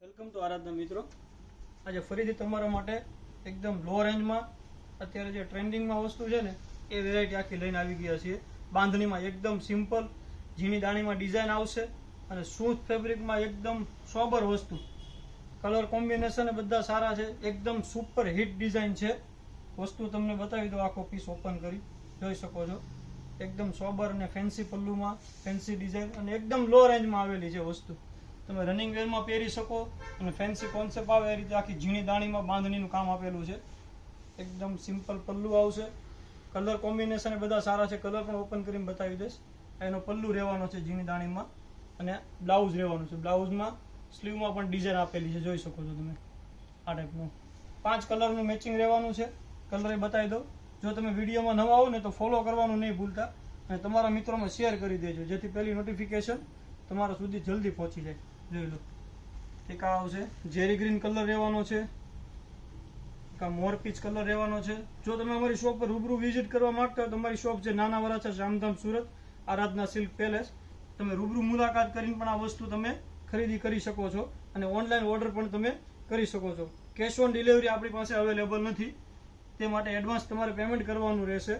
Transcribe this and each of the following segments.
Welcome to આરાધના મિત્રો. આજે ફરીથી તમારા માટે એકદમ લો રેન્જમાં અત્યારે જે ટ્રેન્ડિંગમાં વસ્તુ છે ને એ વેરાયટી આખી લઈને આવી ગયા છીએ. બાંધણીમાં એકદમ સિમ્પલ ઝીણી દાણીમાં ડિઝાઇન આવશે અને સ્મૂથ ફેબ્રિકમાં એકદમ સોબર વસ્તુ. કલર કોમ્બિનેશન બધા સારા છે, એકદમ સુપર હિટ ડિઝાઇન છે. વસ્તુ તમને બતાવી દો, આખો પીસ ઓપન કરી જોઈ શકો છો. એકદમ સોબર અને ફેન્સી પલ્લુમાં ફેન્સી ડિઝાઇન અને એકદમ લો રેન્જમાં આવેલી છે વસ્તુ. તમે રનિંગ વેરમાં પહેરી શકો અને ફેન્સી કોન્સેપ્ટ આવે એ રીતે આખી ઝીણી દાણીમાં બાંધણીનું કામ આપેલું છે. એકદમ સિમ્પલ પલ્લુ આવશે. કલર કોમ્બિનેશન બધા સારા છે. કલર પણ ઓપન કરીને બતાવી દઈશ. એનો પલ્લુ રહેવાનો છે ઝીણી દાણીમાં અને બ્લાઉઝ રહેવાનું છે. બ્લાઉઝમાં સ્લીવમાં પણ ડિઝાઇન આપેલી છે, જોઈ શકો છો તમે. આ ટાઈપનું 5 કલરનું મેચિંગ રહેવાનું છે. કલર એ બતાવી દો. જો તમે વિડીયોમાં નવા આવો ને તો ફોલો કરવાનું નહીં ભૂલતા અને તમારા મિત્રોમાં શેર કરી દેજો, જેથી પહેલી નોટિફિકેશન તમારા સુધી જલ્દી પહોંચી જાય. જોઈ લો, એક આ આવશે જેરી ગ્રીન કલર રહેવાનો છે, એક આ મોર પીચ કલર રહેવાનો છે. જો તમે અમારી શોપ પર રૂબરૂ વિઝિટ કરવા માંગતા હોય તો અમારી શોપ છે નાના વરાછા શામધામ સુરત, આરાધના સિલ્ક પેલેસ. તમે રૂબરૂ મુલાકાત કરીને પણ આ વસ્તુ તમે ખરીદી કરી શકો છો અને ઓનલાઈન ઓર્ડર પણ તમે કરી શકો છો. કેશ ઓન ડિલિવરી આપણી પાસે અવેલેબલ નથી, તે માટે એડવાન્સ તમારે પેમેન્ટ કરવાનું રહેશે.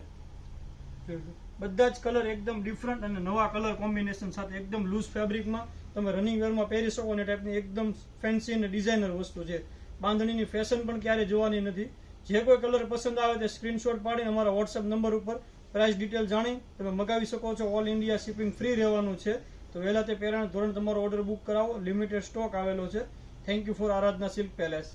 બધા જ કલર એકદમ ડિફરન્ટ અને નવા કલર કોમ્બિનેશન સાથે એકદમ લૂઝ ફેબ્રિકમાં તમે રનિંગ વેરમાં પહેરી શકો અને ટાઈપની એકદમ ફેન્સી અને ડિઝાઇનર વસ્તુ છે. બાંધણીની ફેશન પણ ક્યારે જોવાની નથી. જે કોઈ કલર પસંદ આવે તે સ્ક્રીનશોટ પાડીને અમારા વોટ્સઅપ નંબર ઉપર પ્રાઇસ ડિટેલ જાણી તમે મગાવી શકો છો. ઓલ ઇન્ડિયા શિપિંગ ફ્રી રહેવાનું છે. તો વહેલા તે પહેલાં ધોરણ તમારો ઓર્ડર બુક કરાવો. લિમિટેડ સ્ટોક આવેલો છે. Thank you for Aradhana silk palace.